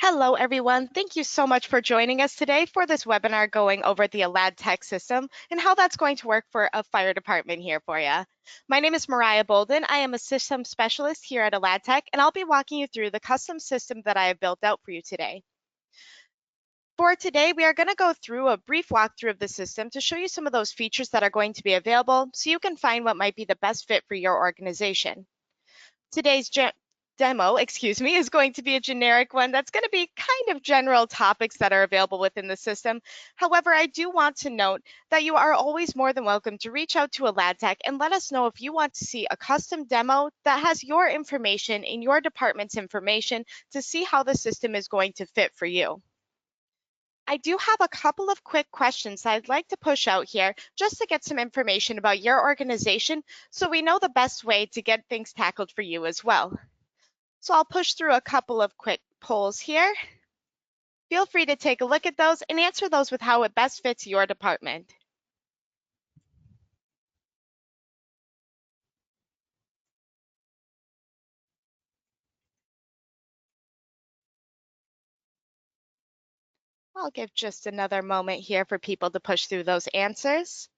Hello, everyone. Thank you so much for joining us today for this webinar going over the Aladtec system and how that's going to work for a fire department here for you. My name is Mariah Bolden. I am a system specialist here at Aladtec, and I'll be walking you through the custom system that I have built out for you today. For today, we are going to go through a brief walkthrough of the system to show you some of those features that are going to be available so you can find what might be the best fit for your organization. Today's demo, is going to be a generic one that's going to be kind of general topics that are available within the system. However, I do want to note that you are always more than welcome to reach out to Aladtec and let us know if you want to see a custom demo that has your information in your department's information to see how the system is going to fit for you. I do have a couple of quick questions I'd like to push out here just to get some information about your organization so we know the best way to get things tackled for you as well. So I'll push through a couple of quick polls here. Feel free to take a look at those and answer those with how it best fits your department. I'll give just another moment here for people to push through those answers.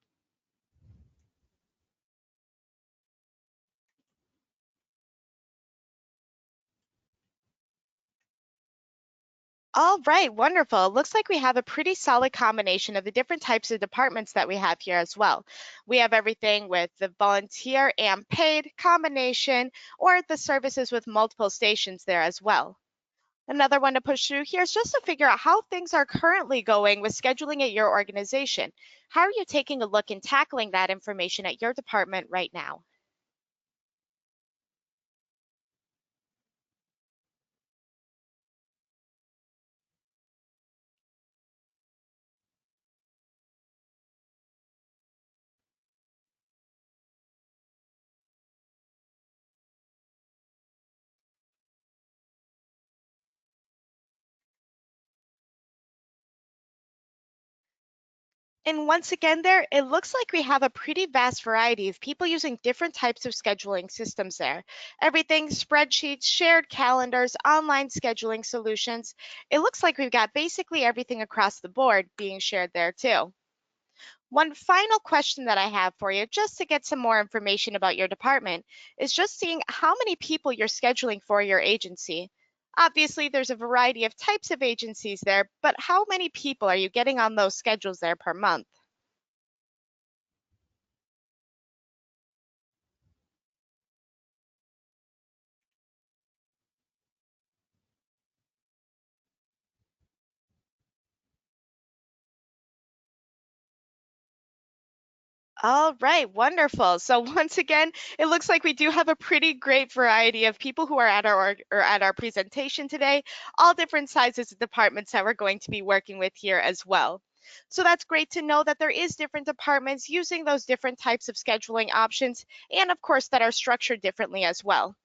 All right, wonderful. It looks like we have a pretty solid combination of the different types of departments that we have here as well. We have everything with the volunteer and paid combination, or the services with multiple stations there as well. Another one to push through here is just to figure out how things are currently going with scheduling at your organization. How are you taking a look and tackling that information at your department right now? And once again there, it looks like we have a pretty vast variety of people using different types of scheduling systems there. Everything spreadsheets, shared calendars, online scheduling solutions. It looks like we've got basically everything across the board being shared there too. One final question that I have for you, just to get some more information about your department, is just seeing how many people you're scheduling for your agency. Obviously, there's a variety of types of agencies there, but how many people are you getting on those schedules there per month? All right, wonderful. So once again, it looks like we do have a pretty great variety of people who are at our presentation today, all different sizes of departments that we're going to be working with here as well. So that's great to know that there is different departments using those different types of scheduling options, and of course that are structured differently as well.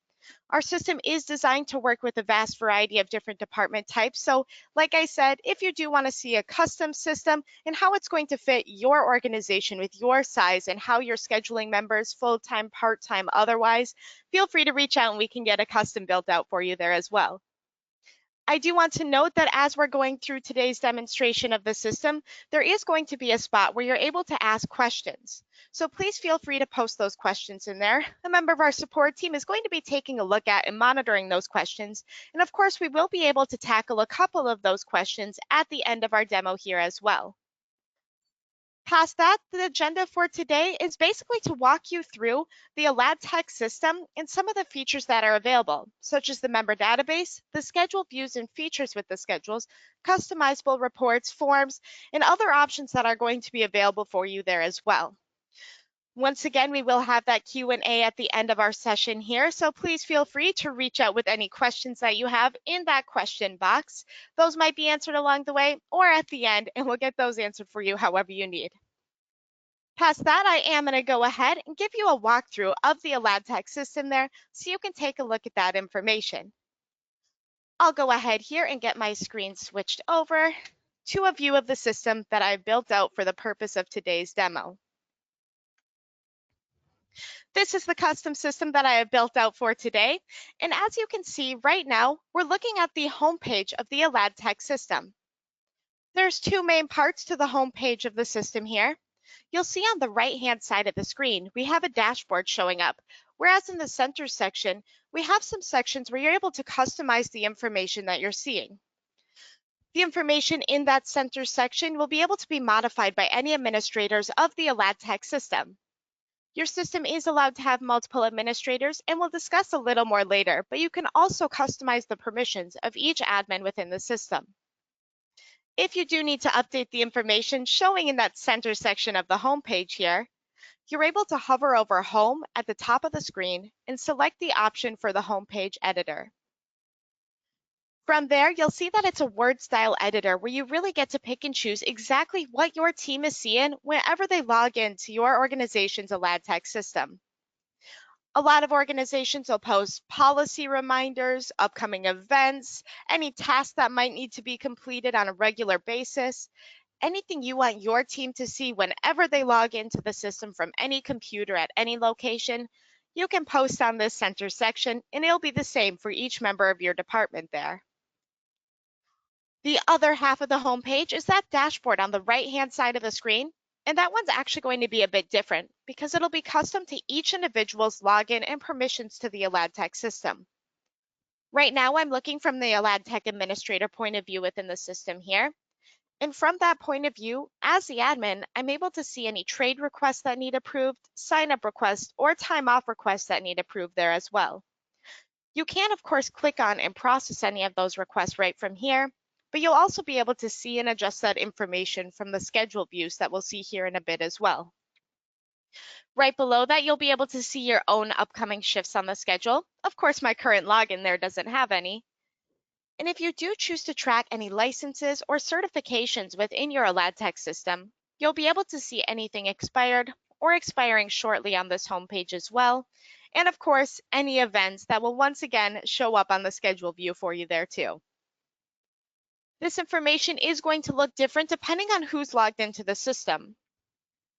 Our system is designed to work with a vast variety of different department types. So like I said, if you do want to see a custom system and how it's going to fit your organization with your size and how you're scheduling members full-time, part-time, otherwise, feel free to reach out and we can get a custom built out for you there as well. I do want to note that as we're going through today's demonstration of the system, there is going to be a spot where you're able to ask questions. So please feel free to post those questions in there. A member of our support team is going to be taking a look at and monitoring those questions. And of course, we will be able to tackle a couple of those questions at the end of our demo here as well. Past that, the agenda for today is basically to walk you through the Aladtec system and some of the features that are available, such as the member database, the schedule views and features with the schedules, customizable reports, forms, and other options that are going to be available for you there as well. Once again, we will have that Q&A at the end of our session here, so please feel free to reach out with any questions that you have in that question box. Those might be answered along the way or at the end, and we'll get those answered for you however you need. Past that, I am going to go ahead and give you a walkthrough of the Aladtec system there so you can take a look at that information. I'll go ahead here and get my screen switched over to a view of the system that I've built out for the purpose of today's demo. This is the custom system that I have built out for today. And as you can see right now, we're looking at the home page of the Aladtec system. There's two main parts to the home page of the system here. You'll see on the right-hand side of the screen, we have a dashboard showing up, whereas in the center section, we have some sections where you're able to customize the information that you're seeing. The information in that center section will be able to be modified by any administrators of the Aladtec system. Your system is allowed to have multiple administrators, and we'll discuss a little more later, but you can also customize the permissions of each admin within the system. If you do need to update the information showing in that center section of the home page here, you're able to hover over Home at the top of the screen and select the option for the home page editor. From there, you'll see that it's a Word style editor where you really get to pick and choose exactly what your team is seeing whenever they log into your organization's Aladtec system. A lot of organizations will post policy reminders, upcoming events, any tasks that might need to be completed on a regular basis, anything you want your team to see whenever they log into the system from any computer at any location. You can post on this center section, and it'll be the same for each member of your department there. The other half of the homepage is that dashboard on the right-hand side of the screen, and that one's actually going to be a bit different because it'll be custom to each individual's login and permissions to the Aladtec system. Right now, I'm looking from the Aladtec administrator point of view within the system here. And from that point of view, as the admin, I'm able to see any trade requests that need approved, sign-up requests, or time-off requests that need approved there as well. You can, of course, click on and process any of those requests right from here, but you'll also be able to see and adjust that information from the schedule views that we'll see here in a bit as well. Right below that, you'll be able to see your own upcoming shifts on the schedule. Of course, my current login there doesn't have any. And if you do choose to track any licenses or certifications within your Aladtec system, you'll be able to see anything expired or expiring shortly on this homepage as well. And of course, any events that will once again show up on the schedule view for you there too. This information is going to look different depending on who's logged into the system.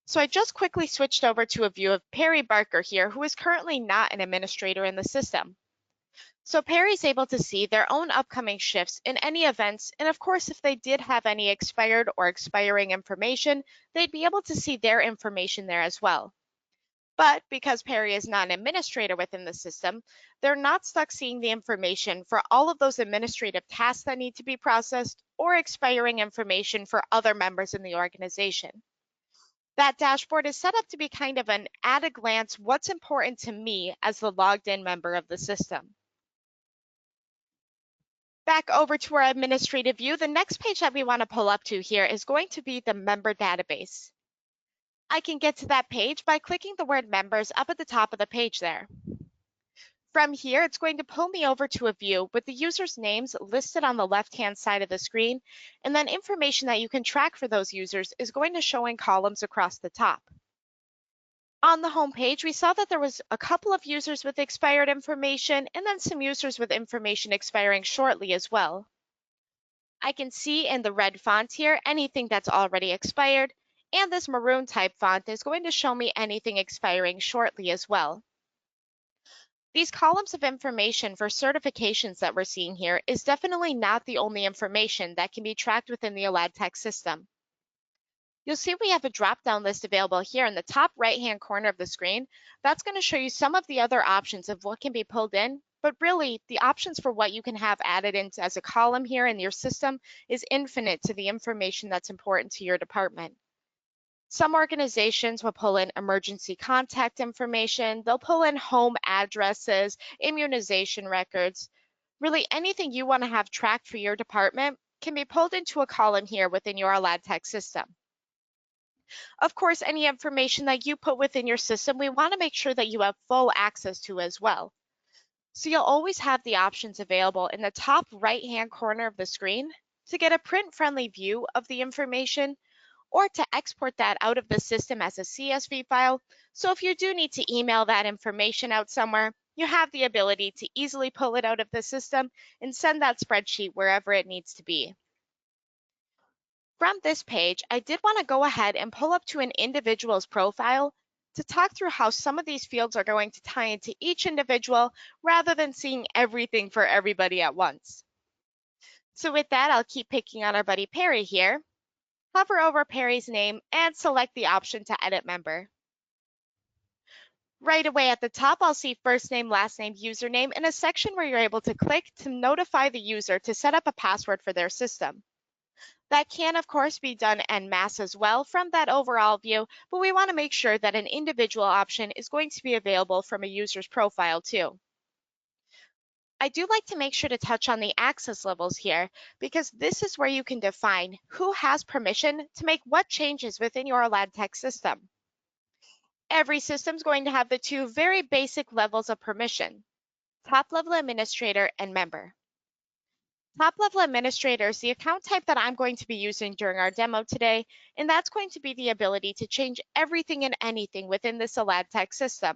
So I just quickly switched over to a view of Perry Barker here, who is currently not an administrator in the system. So Perry's able to see their own upcoming shifts in any events, and of course, if they did have any expired or expiring information, they'd be able to see their information there as well. But because Perry is not an administrator within the system, they're not stuck seeing the information for all of those administrative tasks that need to be processed or expiring information for other members in the organization. That dashboard is set up to be kind of an at a glance what's important to me as the logged in member of the system. Back over to our administrative view, the next page that we want to pull up to here is going to be the member database. I can get to that page by clicking the word members up at the top of the page there. From here, it's going to pull me over to a view with the users' names listed on the left-hand side of the screen, and then information that you can track for those users is going to show in columns across the top. On the home page, we saw that there was a couple of users with expired information and then some users with information expiring shortly as well. I can see in the red font here anything that's already expired, and this maroon type font is going to show me anything expiring shortly as well. These columns of information for certifications that we're seeing here is definitely not the only information that can be tracked within the Aladtec system. You'll see we have a drop-down list available here in the top right-hand corner of the screen. That's going to show you some of the other options of what can be pulled in, but really the options for what you can have added into as a column here in your system is infinite to the information that's important to your department. Some organizations will pull in emergency contact information, they'll pull in home addresses, immunization records. Really anything you want to have tracked for your department can be pulled into a column here within your Aladtec system. Of course, any information that you put within your system, we want to make sure that you have full access to as well. So you'll always have the options available in the top right-hand corner of the screen to get a print-friendly view of the information or to export that out of the system as a CSV file. So if you do need to email that information out somewhere, you have the ability to easily pull it out of the system and send that spreadsheet wherever it needs to be. From this page, I did want to go ahead and pull up to an individual's profile to talk through how some of these fields are going to tie into each individual rather than seeing everything for everybody at once. So with that, I'll keep picking on our buddy Perry here. Hover over Perry's name and select the option to edit member. Right away at the top, I'll see first name, last name, username in a section where you're able to click to notify the user to set up a password for their system. That can, of course, be done en masse as well from that overall view, but we want to make sure that an individual option is going to be available from a user's profile too. I do like to make sure to touch on the access levels here, because this is where you can define who has permission to make what changes within your Aladtec system. Every system is going to have the two very basic levels of permission: top level administrator and member. Top level administrator is the account type that I'm going to be using during our demo today, and that's going to be the ability to change everything and anything within this Aladtec system.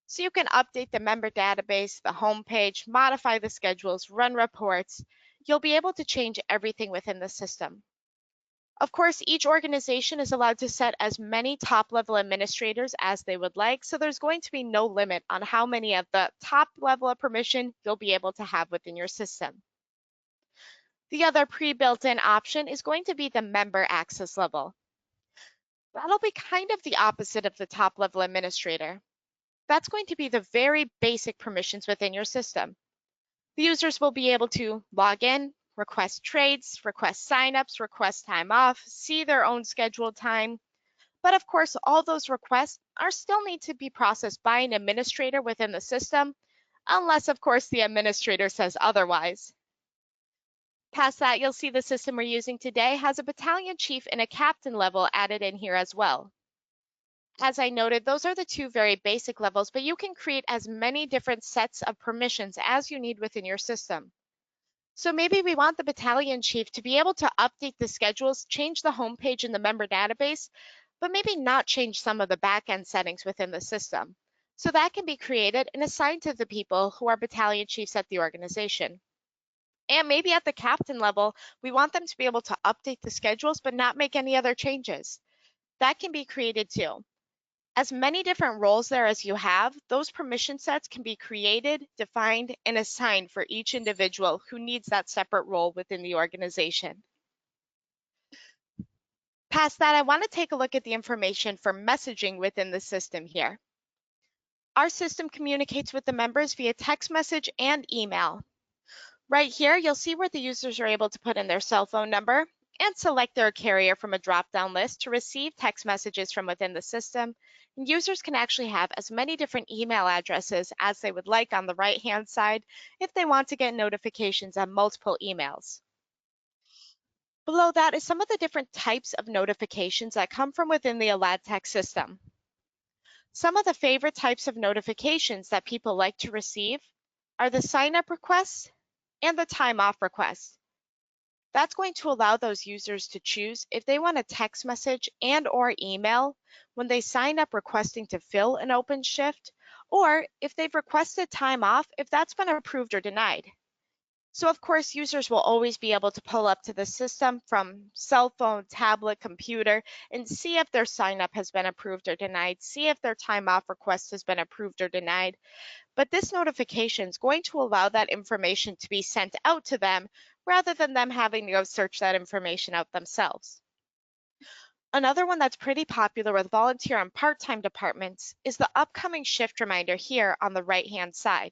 So you can update the member database, the home page, modify the schedules, run reports. You'll be able to change everything within the system. Of course, each organization is allowed to set as many top-level administrators as they would like, so there's going to be no limit on how many of the top level of permission you'll be able to have within your system. The other pre-built-in option is going to be the member access level. That'll be kind of the opposite of the top-level administrator. That's going to be the very basic permissions within your system. The users will be able to log in, request trades, request signups, request time off, see their own scheduled time. But of course, all those requests are still need to be processed by an administrator within the system, unless of course the administrator says otherwise. Past that, you'll see the system we're using today has a battalion chief and a captain level added in here as well. As I noted, those are the two very basic levels, but you can create as many different sets of permissions as you need within your system. So maybe we want the battalion chief to be able to update the schedules, change the homepage in the member database, but maybe not change some of the backend settings within the system. So that can be created and assigned to the people who are battalion chiefs at the organization. And maybe at the captain level, we want them to be able to update the schedules, but not make any other changes. That can be created too. As many different roles there as you have, those permission sets can be created, defined, and assigned for each individual who needs that separate role within the organization. Past that, I want to take a look at the information for messaging within the system here. Our system communicates with the members via text message and email. Right here, you'll see where the users are able to put in their cell phone number and select their carrier from a drop-down list to receive text messages from within the system. And users can actually have as many different email addresses as they would like on the right-hand side if they want to get notifications on multiple emails. Below that is some of the different types of notifications that come from within the Aladtec system. Some of the favorite types of notifications that people like to receive are the sign-up requests and the time off requests. That's going to allow those users to choose if they want a text message and or email when they sign up requesting to fill an open shift, or if they've requested time off, if that's been approved or denied. So of course, users will always be able to pull up to the system from cell phone, tablet, computer, and see if their sign up has been approved or denied, see if their time off request has been approved or denied. But this notification is going to allow that information to be sent out to them rather than them having to go search that information out themselves. Another one that's pretty popular with volunteer and part-time departments is the upcoming shift reminder here on the right-hand side.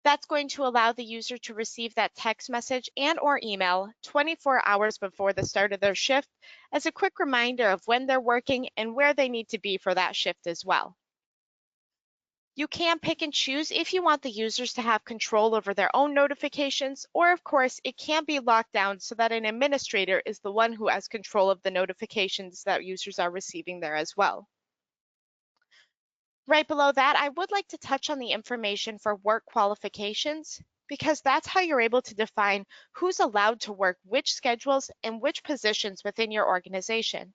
That's going to allow the user to receive that text message and or email 24 hours before the start of their shift as a quick reminder of when they're working and where they need to be for that shift as well. You can pick and choose if you want the users to have control over their own notifications, or of course, it can be locked down so that an administrator is the one who has control of the notifications that users are receiving there as well. Right below that, I would like to touch on the information for work qualifications, because that's how you're able to define who's allowed to work which schedules and which positions within your organization.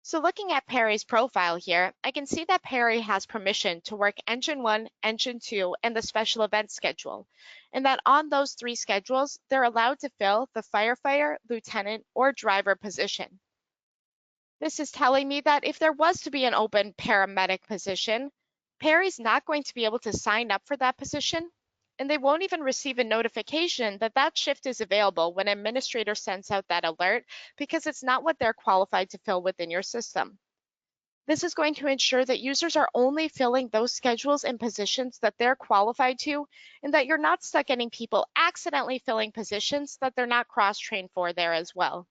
So looking at Perry's profile here, I can see that Perry has permission to work Engine 1, Engine 2, and the special event schedule, and that on those three schedules, they're allowed to fill the firefighter, lieutenant, or driver position. This is telling me that if there was to be an open paramedic position, Perry's not going to be able to sign up for that position, and they won't even receive a notification that that shift is available when an administrator sends out that alert because it's not what they're qualified to fill within your system. This is going to ensure that users are only filling those schedules and positions that they're qualified to, and that you're not stuck getting people accidentally filling positions that they're not cross-trained for there as well.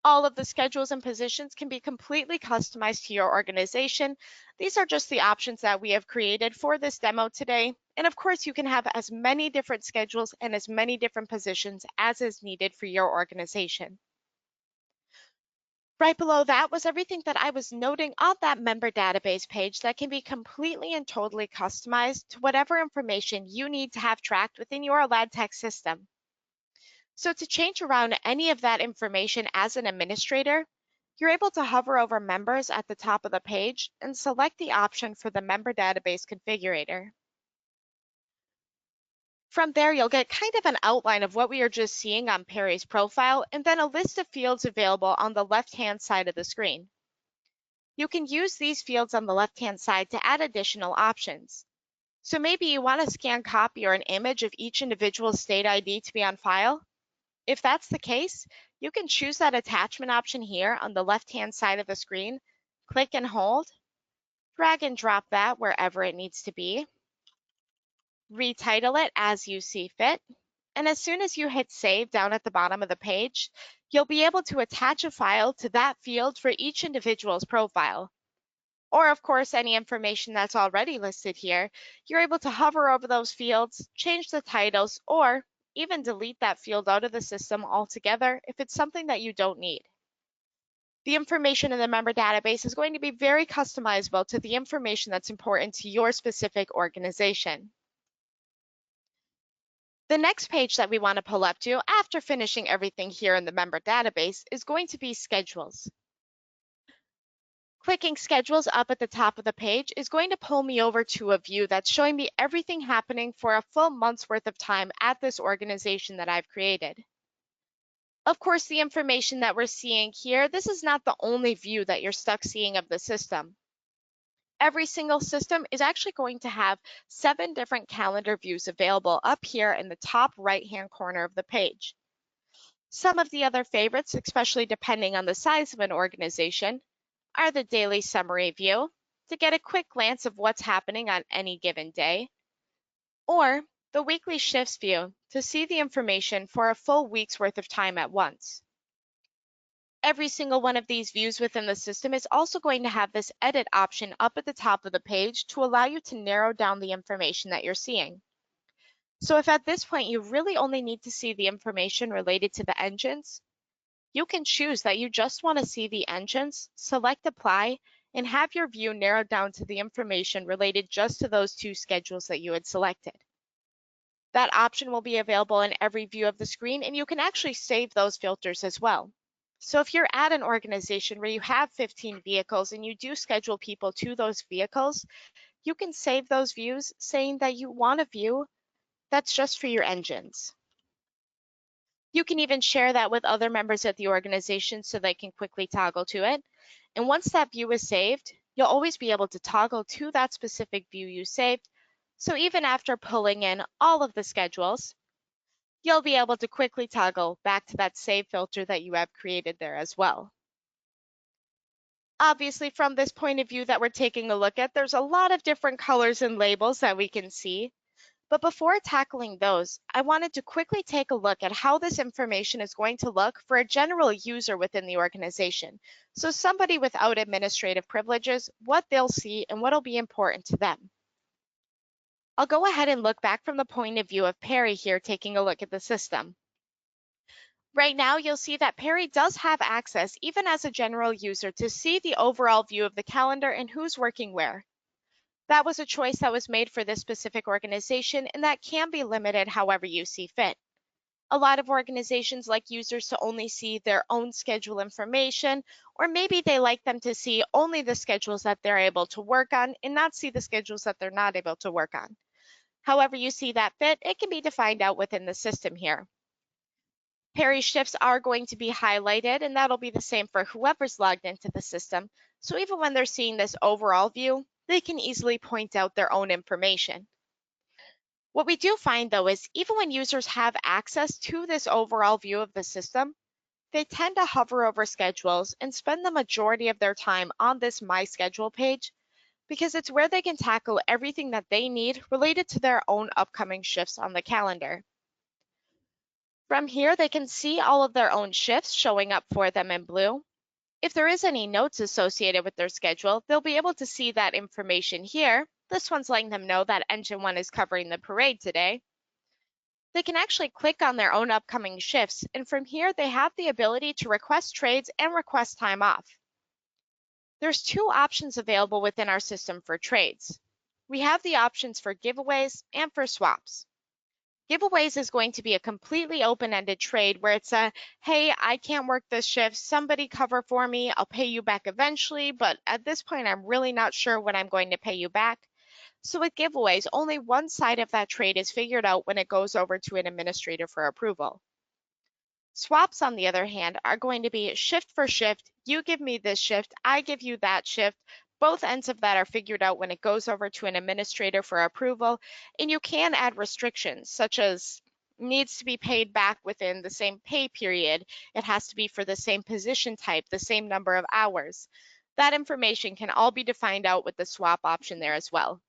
All of the schedules and positions can be completely customized to your organization. These are just the options that we have created for this demo today. And of course, you can have as many different schedules and as many different positions as is needed for your organization. Right below that was everything that I was noting on that member database page that can be completely and totally customized to whatever information you need to have tracked within your Aladtec system. So to change around any of that information as an administrator, you're able to hover over members at the top of the page and select the option for the member database configurator. From there, you'll get kind of an outline of what we are just seeing on Perry's profile and then a list of fields available on the left-hand side of the screen. You can use these fields on the left-hand side to add additional options. So maybe you want to scan copy or an image of each individual's state ID to be on file. If that's the case, you can choose that attachment option here on the left-hand side of the screen, click and hold, drag and drop that wherever it needs to be, retitle it as you see fit, and as soon as you hit save down at the bottom of the page, you'll be able to attach a file to that field for each individual's profile. Or of course, any information that's already listed here, you're able to hover over those fields, change the titles, or even delete that field out of the system altogether if it's something that you don't need. The information in the member database is going to be very customizable to the information that's important to your specific organization. The next page that we want to pull up to after finishing everything here in the member database is going to be schedules. Clicking schedules up at the top of the page is going to pull me over to a view that's showing me everything happening for a full month's worth of time at this organization that I've created. Of course, the information that we're seeing here, this is not the only view that you're stuck seeing of the system. Every single system is actually going to have 7 different calendar views available up here in the top right-hand corner of the page. Some of the other favorites, especially depending on the size of an organization, are the daily summary view to get a quick glance of what's happening on any given day, or the weekly shifts view to see the information for a full week's worth of time at once. Every single one of these views within the system is also going to have this edit option up at the top of the page to allow you to narrow down the information that you're seeing. So if at this point you really only need to see the information related to the engines, you can choose that you just want to see the engines, select apply, and have your view narrowed down to the information related just to those 2 schedules that you had selected. That option will be available in every view of the screen, and you can actually save those filters as well. So if you're at an organization where you have 15 vehicles and you do schedule people to those vehicles, you can save those views saying that you want a view that's just for your engines. You can even share that with other members of the organization so they can quickly toggle to it. And once that view is saved, you'll always be able to toggle to that specific view you saved. So even after pulling in all of the schedules, you'll be able to quickly toggle back to that save filter that you have created there as well. Obviously, from this point of view that we're taking a look at, there's a lot of different colors and labels that we can see. But before tackling those, I wanted to quickly take a look at how this information is going to look for a general user within the organization. So somebody without administrative privileges, what they'll see and what'll be important to them. I'll go ahead and look back from the point of view of Perry here, taking a look at the system. Right now, you'll see that Perry does have access, even as a general user, to see the overall view of the calendar and who's working where. That was a choice that was made for this specific organization, and that can be limited however you see fit. A lot of organizations like users to only see their own schedule information, or maybe they like them to see only the schedules that they're able to work on and not see the schedules that they're not able to work on. However you see that fit, it can be defined out within the system here. Perry shifts are going to be highlighted, and that'll be the same for whoever's logged into the system. So even when they're seeing this overall view, they can easily point out their own information. What we do find though is even when users have access to this overall view of the system, they tend to hover over schedules and spend the majority of their time on this My Schedule page because it's where they can tackle everything that they need related to their own upcoming shifts on the calendar. From here, they can see all of their own shifts showing up for them in blue. If there is any notes associated with their schedule, they'll be able to see that information here. This one's letting them know that Engine 1 is covering the parade today. They can actually click on their own upcoming shifts, and from here, they have the ability to request trades and request time off. There's two options available within our system for trades. We have the options for giveaways and for swaps. Giveaways is going to be a completely open-ended trade where it's a, hey, I can't work this shift, somebody cover for me, I'll pay you back eventually, but at this point I'm really not sure when I'm going to pay you back. So with giveaways, only one side of that trade is figured out when it goes over to an administrator for approval. Swaps, on the other hand, are going to be shift for shift. You give me this shift, I give you that shift. Both ends of that are figured out when it goes over to an administrator for approval, and you can add restrictions such as needs to be paid back within the same pay period. It has to be for the same position type, the same number of hours. That information can all be defined out with the swap option there as well.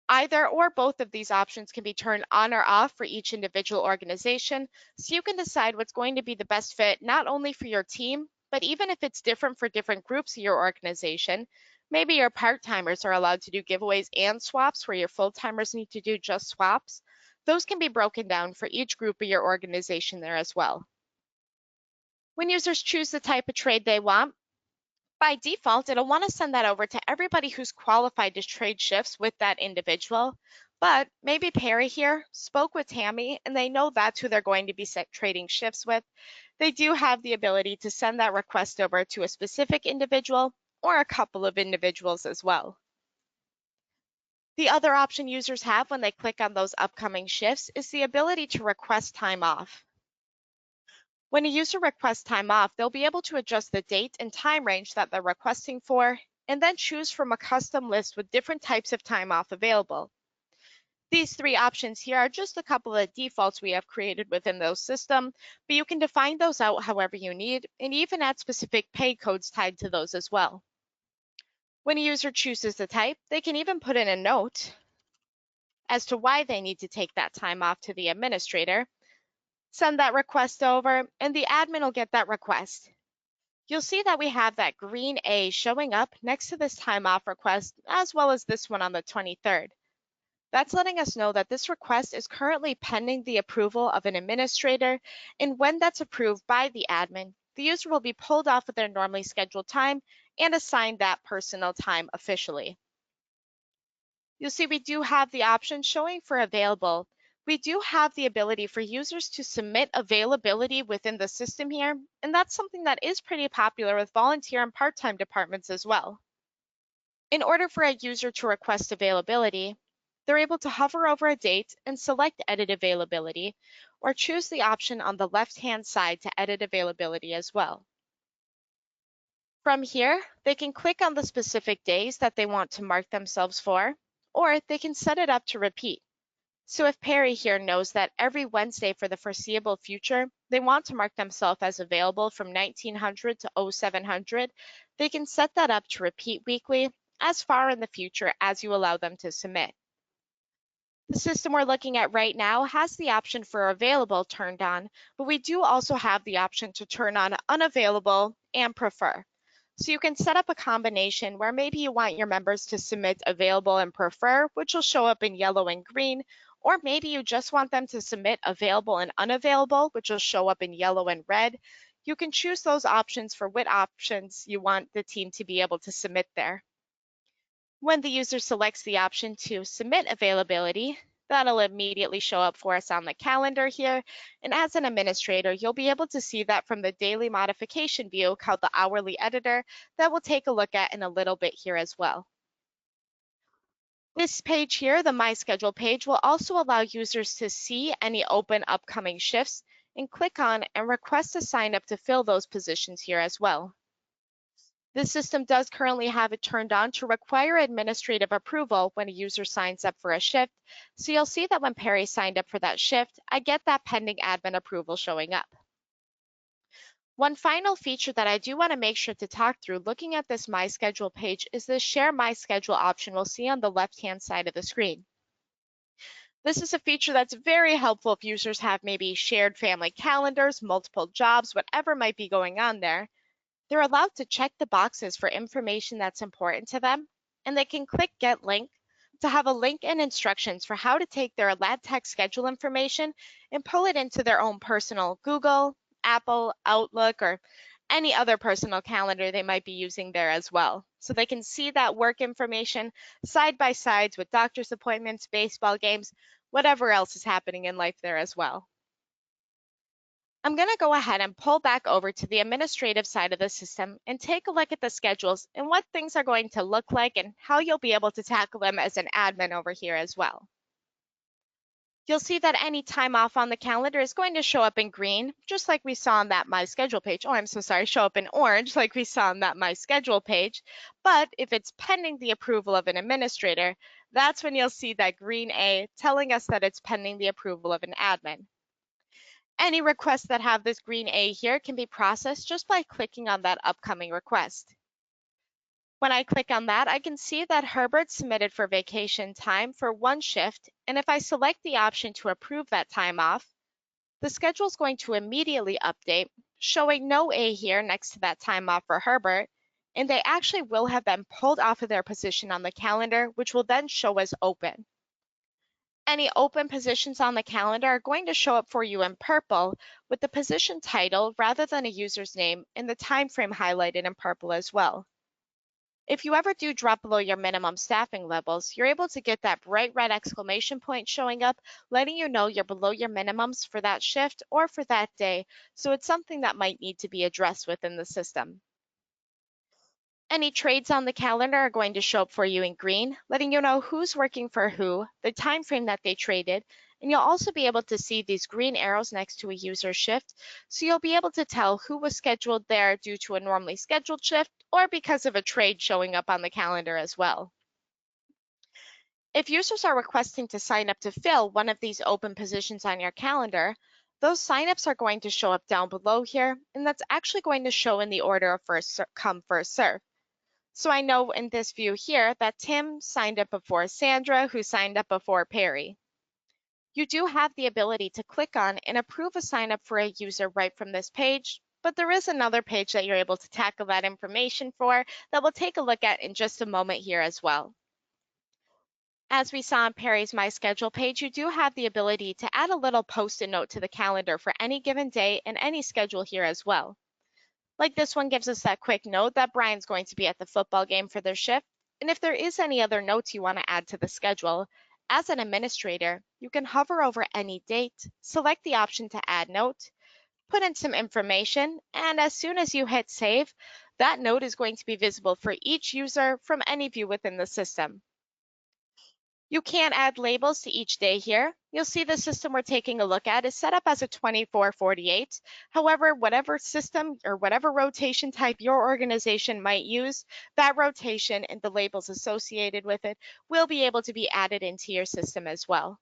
Either or both of these options can be turned on or off for each individual organization, so you can decide what's going to be the best fit not only for your team, but even if it's different for different groups of your organization. Maybe your part-timers are allowed to do giveaways and swaps where your full-timers need to do just swaps. Those can be broken down for each group of your organization there as well. When users choose the type of trade they want, by default, it'll want to send that over to everybody who's qualified to trade shifts with that individual. But maybe Perry here spoke with Tammy and they know that's who they're going to be trading shifts with. They do have the ability to send that request over to a specific individual or a couple of individuals as well. The other option users have when they click on those upcoming shifts is the ability to request time off. When a user requests time off, they'll be able to adjust the date and time range that they're requesting for, and then choose from a custom list with different types of time off available. These three options here are just a couple of defaults we have created within those system, but you can define those out however you need, and even add specific pay codes tied to those as well. When a user chooses the type, they can even put in a note as to why they need to take that time off to the administrator, send that request over, and the admin will get that request. You'll see that we have that green A showing up next to this time off request, as well as this one on the 23rd. That's letting us know that this request is currently pending the approval of an administrator, and when that's approved by the admin, the user will be pulled off of their normally scheduled time and assigned that personal time officially. You'll see we do have the option showing for available. We do have the ability for users to submit availability within the system here, and that's something that is pretty popular with volunteer and part-time departments as well. In order for a user to request availability, they're able to hover over a date and select Edit Availability, or choose the option on the left-hand side to edit availability as well. From here, they can click on the specific days that they want to mark themselves for, or they can set it up to repeat. So if Perry here knows that every Wednesday for the foreseeable future, they want to mark themselves as available from 1900 to 0700, they can set that up to repeat weekly as far in the future as you allow them to submit. The system we're looking at right now has the option for available turned on, but we do also have the option to turn on unavailable and prefer. So you can set up a combination where maybe you want your members to submit available and prefer, which will show up in yellow and green, or maybe you just want them to submit available and unavailable, which will show up in yellow and red. You can choose those options for what options you want the team to be able to submit there. When the user selects the option to submit availability, that'll immediately show up for us on the calendar here. And as an administrator, you'll be able to see that from the daily modification view called the hourly editor that we'll take a look at in a little bit here as well. This page here, the My Schedule page, will also allow users to see any open upcoming shifts and click on and request to sign up to fill those positions here as well. This system does currently have it turned on to require administrative approval when a user signs up for a shift. So you'll see that when Perry signed up for that shift, I get that pending admin approval showing up. One final feature that I do want to make sure to talk through looking at this My Schedule page is the Share My Schedule option we'll see on the left-hand side of the screen. This is a feature that's very helpful if users have maybe shared family calendars, multiple jobs, whatever might be going on there. They're allowed to check the boxes for information that's important to them, and they can click Get Link to have a link and instructions for how to take their Aladtec schedule information and pull it into their own personal Google, Apple, Outlook, or any other personal calendar they might be using there as well. So they can see that work information side by sides with doctor's appointments, baseball games, whatever else is happening in life there as well. I'm going to go ahead and pull back over to the administrative side of the system and take a look at the schedules and what things are going to look like and how you'll be able to tackle them as an admin over here as well. You'll see that any time off on the calendar is going to show up in green, just like we saw on that My Schedule page. Oh, I'm so sorry, show up in orange like we saw on that My Schedule page. But if it's pending the approval of an administrator, that's when you'll see that green A telling us that it's pending the approval of an admin. Any requests that have this green A here can be processed just by clicking on that upcoming request. When I click on that, I can see that Herbert submitted for vacation time for one shift, and if I select the option to approve that time off, the schedule is going to immediately update, showing no A here next to that time off for Herbert, and they actually will have been pulled off of their position on the calendar, which will then show as open. Any open positions on the calendar are going to show up for you in purple with the position title rather than a user's name and the time frame highlighted in purple as well. If you ever do drop below your minimum staffing levels, you're able to get that bright red exclamation point showing up, letting you know you're below your minimums for that shift or for that day, so it's something that might need to be addressed within the system. Any trades on the calendar are going to show up for you in green, letting you know who's working for who, the time frame that they traded, and you'll also be able to see these green arrows next to a user shift, so you'll be able to tell who was scheduled there due to a normally scheduled shift or because of a trade showing up on the calendar as well. If users are requesting to sign up to fill one of these open positions on your calendar, those signups are going to show up down below here, and that's actually going to show in the order of first come, first serve. So I know in this view here that Tim signed up before Sandra, who signed up before Perry. You do have the ability to click on and approve a sign up for a user right from this page, but there is another page that you're able to tackle that information for that we'll take a look at in just a moment here as well. As we saw on Perry's My Schedule page, you do have the ability to add a little post-it note to the calendar for any given day and any schedule here as well. Like this one gives us that quick note that Brian's going to be at the football game for their shift. And if there is any other notes you want to add to the schedule, as an administrator, you can hover over any date, select the option to add note, put in some information, and as soon as you hit save, that note is going to be visible for each user from any view within the system. You can add labels to each day here. You'll see the system we're taking a look at is set up as a 24/48. However, whatever system or whatever rotation type your organization might use, that rotation and the labels associated with it will be able to be added into your system as well.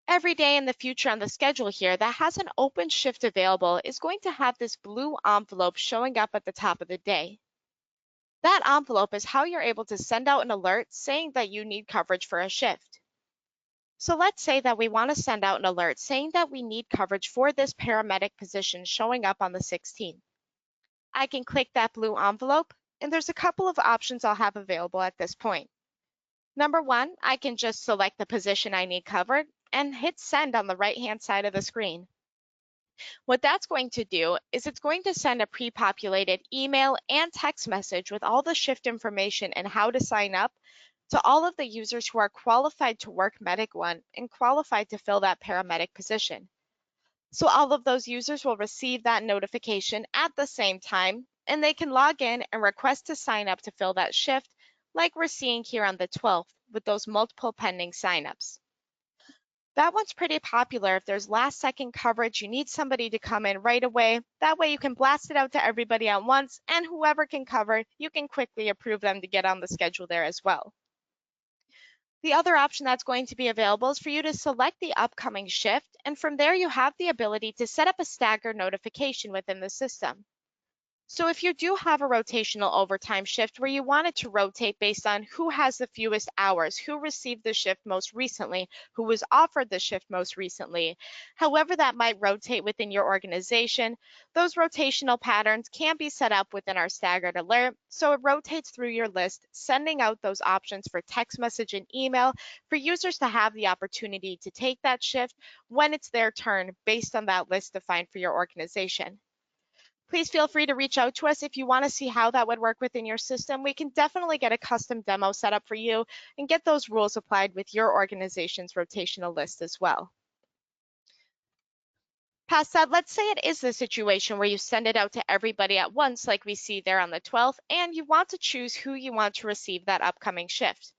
Every day in the future on the schedule here that has an open shift available is going to have this blue envelope showing up at the top of the day. That envelope is how you're able to send out an alert saying that you need coverage for a shift. So let's say that we want to send out an alert saying that we need coverage for this paramedic position showing up on the 16th. I can click that blue envelope, and there's a couple of options I'll have available at this point. Number one, I can just select the position I need covered and hit send on the right-hand side of the screen. What that's going to do is it's going to send a pre-populated email and text message with all the shift information and how to sign up to all of the users who are qualified to work Medic 1 and qualified to fill that paramedic position. So all of those users will receive that notification at the same time, and they can log in and request to sign up to fill that shift like we're seeing here on the 12th with those multiple pending signups. That one's pretty popular. If there's last second coverage, you need somebody to come in right away. That way you can blast it out to everybody at once, and whoever can cover, you can quickly approve them to get on the schedule there as well. The other option that's going to be available is for you to select the upcoming shift, and from there you have the ability to set up a staggered notification within the system. So if you do have a rotational overtime shift where you want it to rotate based on who has the fewest hours, who received the shift most recently, who was offered the shift most recently, however that might rotate within your organization, those rotational patterns can be set up within our staggered alert. So it rotates through your list, sending out those options for text message and email for users to have the opportunity to take that shift when it's their turn based on that list defined for your organization. Please feel free to reach out to us if you want to see how that would work within your system. We can definitely get a custom demo set up for you and get those rules applied with your organization's rotational list as well. Past that, let's say it is the situation where you send it out to everybody at once, like we see there on the 12th, and you want to choose who you want to receive that upcoming shift.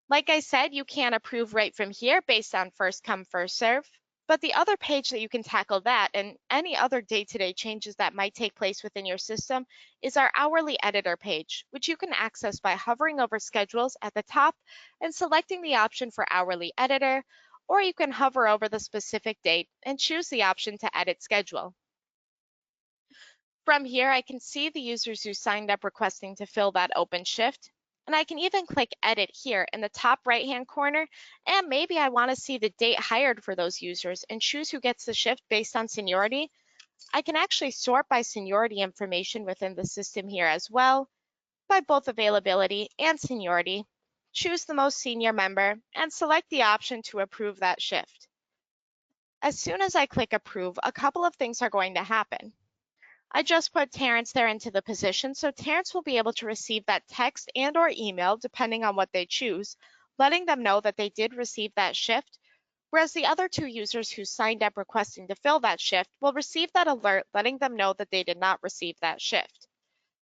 Like I said, you can approve right from here based on first come, first serve. But the other page that you can tackle that and any other day-to-day changes that might take place within your system is our hourly editor page, which you can access by hovering over schedules at the top and selecting the option for hourly editor, or you can hover over the specific date and choose the option to edit schedule. From here, I can see the users who signed up requesting to fill that open shift. And I can even click edit here in the top right-hand corner. And maybe I want to see the date hired for those users and choose who gets the shift based on seniority. I can actually sort by seniority information within the system here as well, by both availability and seniority. Choose the most senior member and select the option to approve that shift. As soon as I click approve, a couple of things are going to happen. I just put Terrence there into the position, so Terrence will be able to receive that text and or email depending on what they choose, letting them know that they did receive that shift, whereas the other two users who signed up requesting to fill that shift will receive that alert letting them know that they did not receive that shift.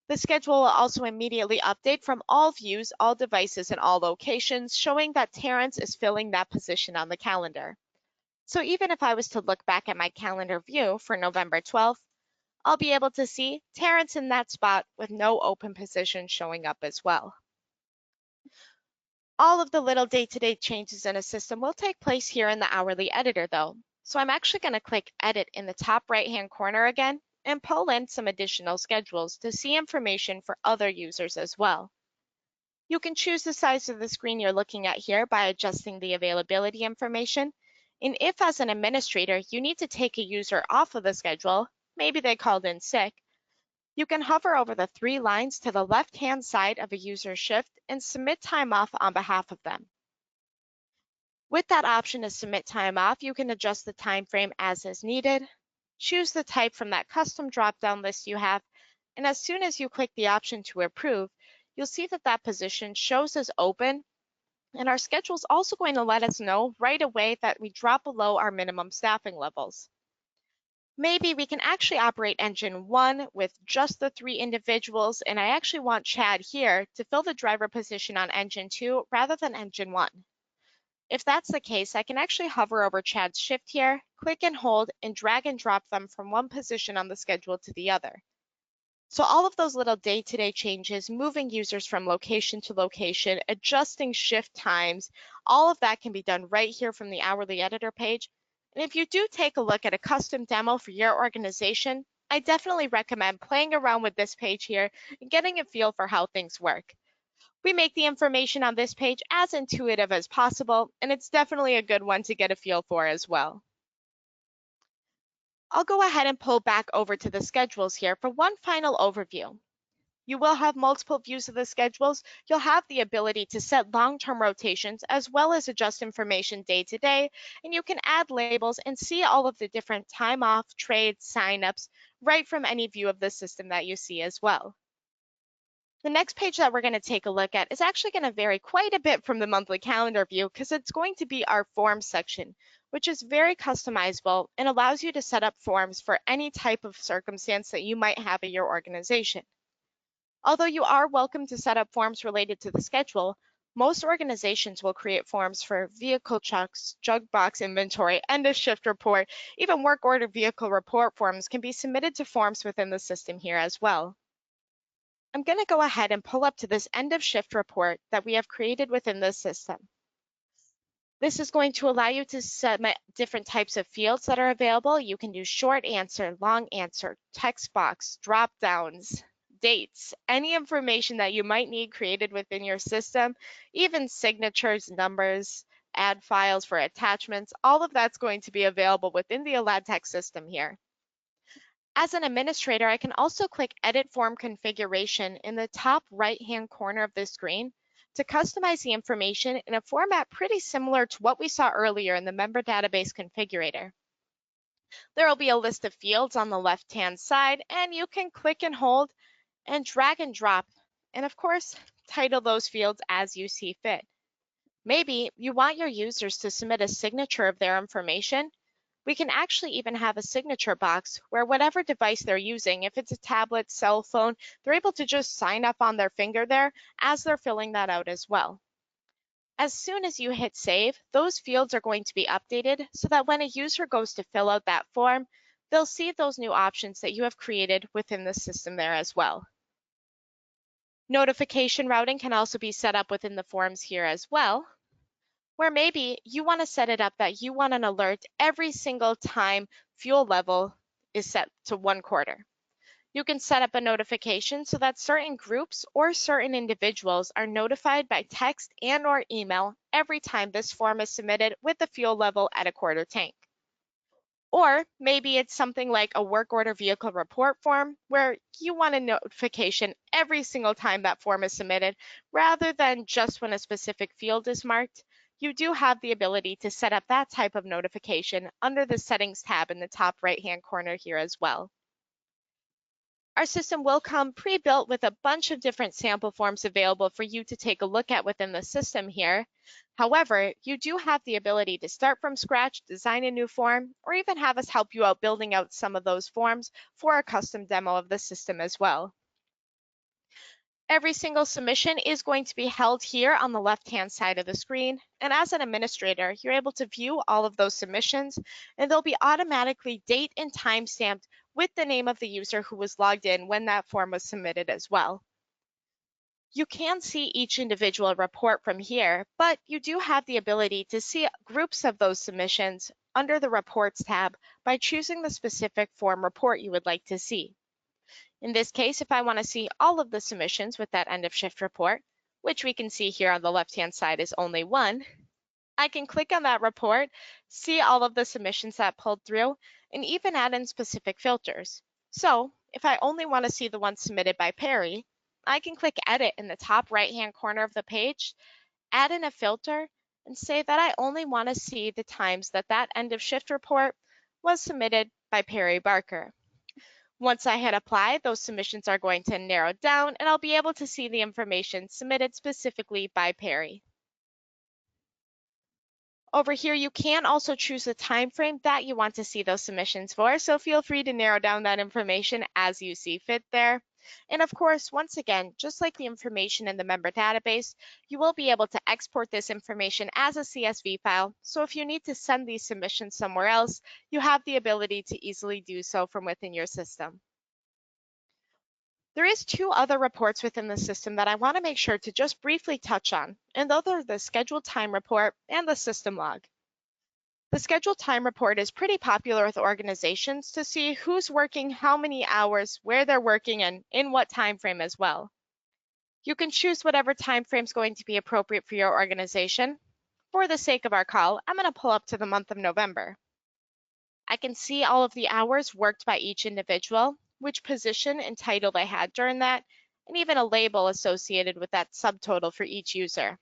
The schedule will also immediately update from all views, all devices, and all locations, showing that Terrence is filling that position on the calendar. So even if I was to look back at my calendar view for November 12th, I'll be able to see Terrence in that spot with no open position showing up as well. All of the little day-to-day changes in a system will take place here in the hourly editor though. So I'm actually going to click edit in the top right-hand corner again and pull in some additional schedules to see information for other users as well. You can choose the size of the screen you're looking at here by adjusting the availability information. And if as an administrator, you need to take a user off of the schedule, maybe they called in sick, you can hover over the three lines to the left-hand side of a user shift and submit time off on behalf of them. With that option to submit time off, you can adjust the time frame as is needed, choose the type from that custom drop-down list you have, and as soon as you click the option to approve, you'll see that that position shows as open, and our schedule is also going to let us know right away that we drop below our minimum staffing levels. Maybe we can actually operate engine 1 with just the 3 individuals, and I actually want Chad here to fill the driver position on engine 2 rather than engine 1. If that's the case, I can actually hover over Chad's shift here, click and hold, and drag and drop them from one position on the schedule to the other. So all of those little day-to-day changes, moving users from location to location, adjusting shift times, all of that can be done right here from the hourly editor page. And if you do take a look at a custom demo for your organization, I definitely recommend playing around with this page here and getting a feel for how things work. We make the information on this page as intuitive as possible, and it's definitely a good one to get a feel for as well. I'll go ahead and pull back over to the schedules here for one final overview. You will have multiple views of the schedules. You'll have the ability to set long-term rotations as well as adjust information day to day, and you can add labels and see all of the different time off, trades, signups right from any view of the system that you see as well. The next page that we're going to take a look at is actually going to vary quite a bit from the monthly calendar view because it's going to be our forms section, which is very customizable and allows you to set up forms for any type of circumstance that you might have at your organization. Although you are welcome to set up forms related to the schedule, Most organizations will create forms for vehicle checks, jug box inventory, end of shift report. Even work order vehicle report forms can be submitted to forms within the system here as well. I'm going to go ahead and pull up to this end of shift report that we have created within the system. This is going to allow you to submit different types of fields that are available. You can do short answer, long answer, text box, drop downs, dates, any information that you might need created within your system, even signatures, numbers, add files for attachments, all of that's going to be available within the Aladtec system here. As an administrator, I can also click Edit Form Configuration in the top right-hand corner of the screen to customize the information in a format pretty similar to what we saw earlier in the Member Database Configurator. There will be a list of fields on the left-hand side, and you can click and hold and drag and drop, and of course, title those fields as you see fit. Maybe you want your users to submit a signature of their information. We can actually even have a signature box where whatever device they're using, if it's a tablet, cell phone, they're able to just sign up on their finger there as they're filling that out as well. As soon as you hit save, those fields are going to be updated so that when a user goes to fill out that form, they'll see those new options that you have created within the system there as well. Notification routing can also be set up within the forms here as well, where maybe you want to set it up that you want an alert every single time fuel level is set to 1/4. You can set up a notification so that certain groups or certain individuals are notified by text and or email every time this form is submitted with the fuel level at 1/4 tank. Or maybe it's something like a work order vehicle report form where you want a notification every single time that form is submitted rather than just when a specific field is marked. You do have the ability to set up that type of notification under the Settings tab in the top right-hand corner here as well. Our system will come pre-built with a bunch of different sample forms available for you to take a look at within the system here. However, you do have the ability to start from scratch, design a new form, or even have us help you out building out some of those forms for a custom demo of the system as well. Every single submission is going to be held here on the left-hand side of the screen, and as an administrator, you're able to view all of those submissions, and they'll be automatically date and time stamped with the name of the user who was logged in when that form was submitted as well. You can see each individual report from here, but you do have the ability to see groups of those submissions under the Reports tab by choosing the specific form report you would like to see. In this case, if I want to see all of the submissions with that end of shift report, which we can see here on the left-hand side is only one, I can click on that report, see all of the submissions that pulled through, and even add in specific filters. So if I only want to see the ones submitted by Perry, I can click Edit in the top right-hand corner of the page, add in a filter, and say that I only want to see the times that that end of shift report was submitted by Perry Barker. Once I hit apply, those submissions are going to narrow down and I'll be able to see the information submitted specifically by Perry. Over here, you can also choose the time frame that you want to see those submissions for, so feel free to narrow down that information as you see fit there. And of course, once again, just like the information in the member database, you will be able to export this information as a CSV file, so if you need to send these submissions somewhere else, you have the ability to easily do so from within your system. There is two other reports within the system that I want to make sure to just briefly touch on, and those are the scheduled time report and the system log. The scheduled time report is pretty popular with organizations to see who's working how many hours, where they're working, and in what time frame as well. You can choose whatever time frame is going to be appropriate for your organization. For the sake of our call, I'm going to pull up to the month of November. I can see all of the hours worked by each individual, which position and title they had during that, and even a label associated with that subtotal for each user.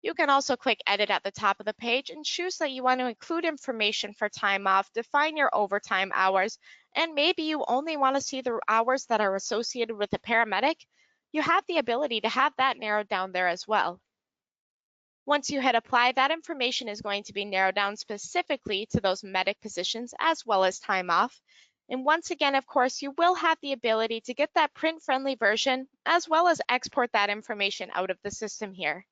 You can also click Edit at the top of the page and choose that you want to include information for time off, define your overtime hours, and maybe you only want to see the hours that are associated with a paramedic. You have the ability to have that narrowed down there as well. Once you hit apply, that information is going to be narrowed down specifically to those medic positions as well as time off. And once again, of course, you will have the ability to get that print-friendly version as well as export that information out of the system here.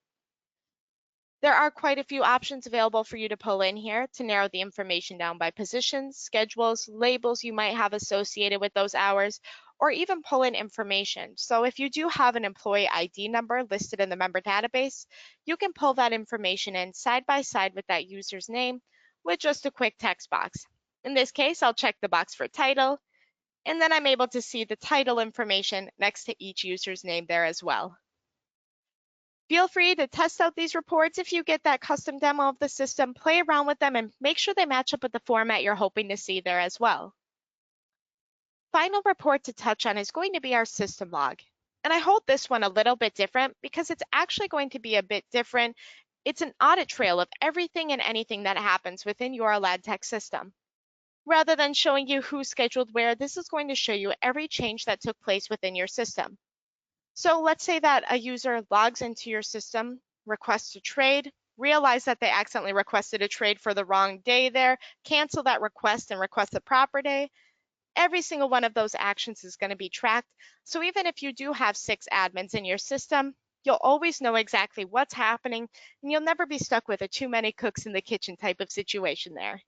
There are quite a few options available for you to pull in here to narrow the information down by positions, schedules, labels you might have associated with those hours, or even pull in information. So if you do have an employee ID number listed in the member database, you can pull that information in side by side with that user's name with just a quick text box. In this case, I'll check the box for title, and then I'm able to see the title information next to each user's name there as well. Feel free to test out these reports if you get that custom demo of the system, play around with them, and make sure they match up with the format you're hoping to see there as well. Final report to touch on is going to be our system log. And I hold this one a little bit different because it's actually going to be a bit different. It's an audit trail of everything and anything that happens within your Aladtec system. Rather than showing you who scheduled where, this is going to show you every change that took place within your system. So let's say that a user logs into your system, requests a trade, realize that they accidentally requested a trade for the wrong day there, cancel that request and request the proper day. Every single one of those actions is going to be tracked. So even if you do have 6 admins in your system, you'll always know exactly what's happening, and you'll never be stuck with a too many cooks in the kitchen type of situation there.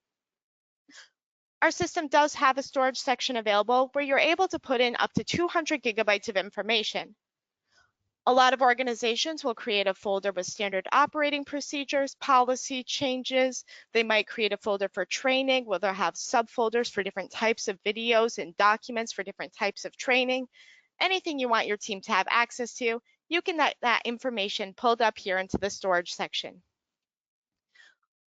Our system does have a storage section available where you're able to put in up to 200 gigabytes of information. A lot of organizations will create a folder with standard operating procedures, policy changes. They might create a folder for training where they'll have subfolders for different types of videos and documents for different types of training. Anything you want your team to have access to, you can get that information pulled up here into the storage section.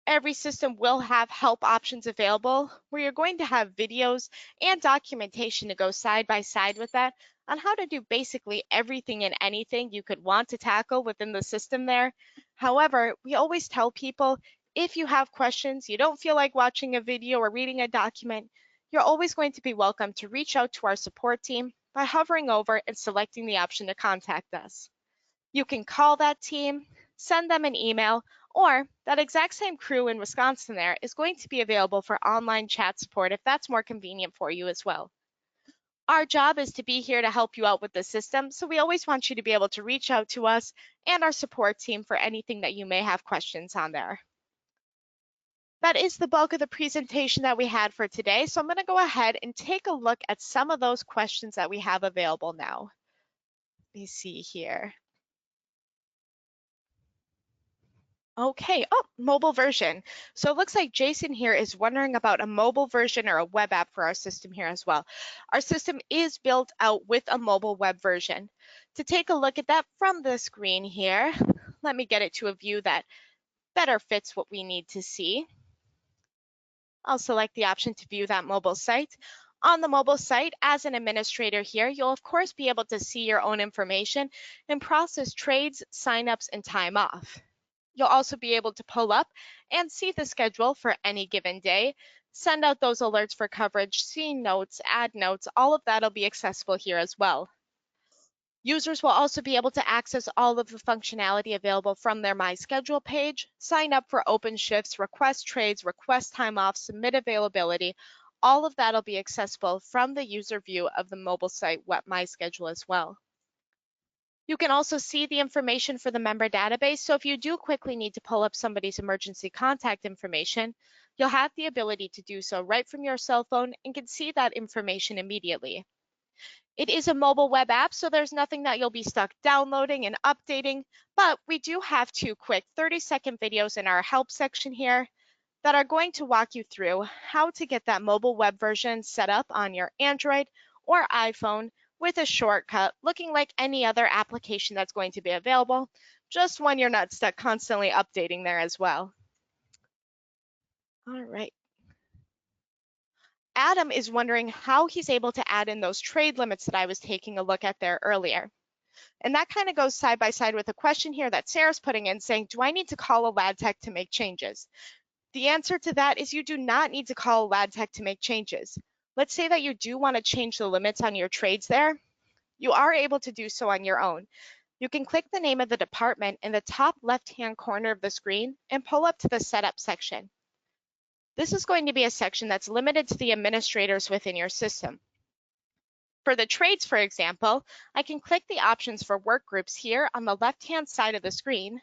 Every system will have help options available where you're going to have videos and documentation to go side by side with that on how to do basically everything and anything you could want to tackle within the system there. However, we always tell people if you have questions, you don't feel like watching a video or reading a document, you're always going to be welcome to reach out to our support team by hovering over and selecting the option to contact us. You can call that team, send them an email, or that exact same crew in Wisconsin there is going to be available for online chat support if that's more convenient for you as well. Our job is to be here to help you out with the system, so we always want you to be able to reach out to us and our support team for anything that you may have questions on there. That is the bulk of the presentation that we had for today, so I'm going to go ahead and take a look at some of those questions that we have available now. Let me see here. Okay, oh, mobile version. So it looks like Jason here is wondering about a mobile version or a web app for our system here as well. Our system is built out with a mobile web version. To take a look at that from the screen here, let me get it to a view that better fits what we need to see. I'll select the option to view that mobile site. On the mobile site, as an administrator here, you'll of course be able to see your own information and process trades, signups, and time off. You'll also be able to pull up and see the schedule for any given day, send out those alerts for coverage, see notes, add notes, all of that will be accessible here as well. Users will also be able to access all of the functionality available from their My Schedule page, sign up for open shifts, request trades, request time off, submit availability. All of that will be accessible from the user view of the mobile site My Schedule as well. You can also see the information for the member database, so if you do quickly need to pull up somebody's emergency contact information, you'll have the ability to do so right from your cell phone and can see that information immediately. It is a mobile web app, so there's nothing that you'll be stuck downloading and updating, but we do have 2 quick 30-second videos in our help section here that are going to walk you through how to get that mobile web version set up on your Android or iPhone with a shortcut looking like any other application that's going to be available, just one you're not stuck constantly updating there as well. All right. Adam is wondering how he's able to add in those trade limits that I was taking a look at there earlier. And that kind of goes side by side with a question here that Sarah's putting in saying, do I need to call Aladtec to make changes? The answer to that is you do not need to call Aladtec to make changes. Let's say that you do want to change the limits on your trades there. You are able to do so on your own. You can click the name of the department in the top left-hand corner of the screen and pull up to the setup section. This is going to be a section that's limited to the administrators within your system. For the trades, for example, I can click the options for work groups here on the left-hand side of the screen.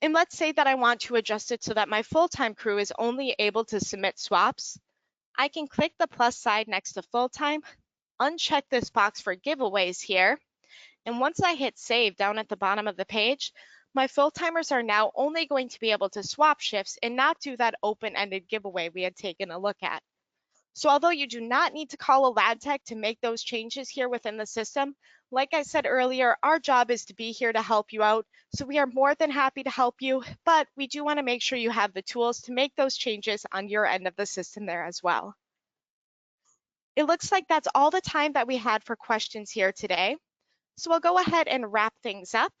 And let's say that I want to adjust it so that my full-time crew is only able to submit swaps. I can click the plus sign next to full-time, uncheck this box for giveaways here, and once I hit save down at the bottom of the page, my full-timers are now only going to be able to swap shifts and not do that open-ended giveaway we had taken a look at. So although you do not need to call Aladtec to make those changes here within the system, like I said earlier, our job is to be here to help you out. So we are more than happy to help you, but we do want to make sure you have the tools to make those changes on your end of the system there as well. It looks like that's all the time that we had for questions here today. So I'll go ahead and wrap things up.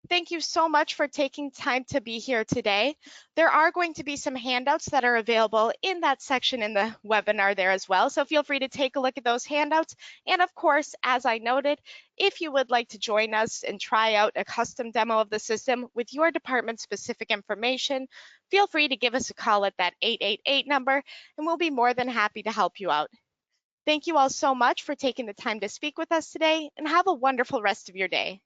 Thank you so much for taking time to be here today. There are going to be some handouts that are available in that section in the webinar there as well. So feel free to take a look at those handouts. And of course, as I noted, if you would like to join us and try out a custom demo of the system with your department specific information, feel free to give us a call at that 888 number, and we'll be more than happy to help you out. Thank you all so much for taking the time to speak with us today, and have a wonderful rest of your day.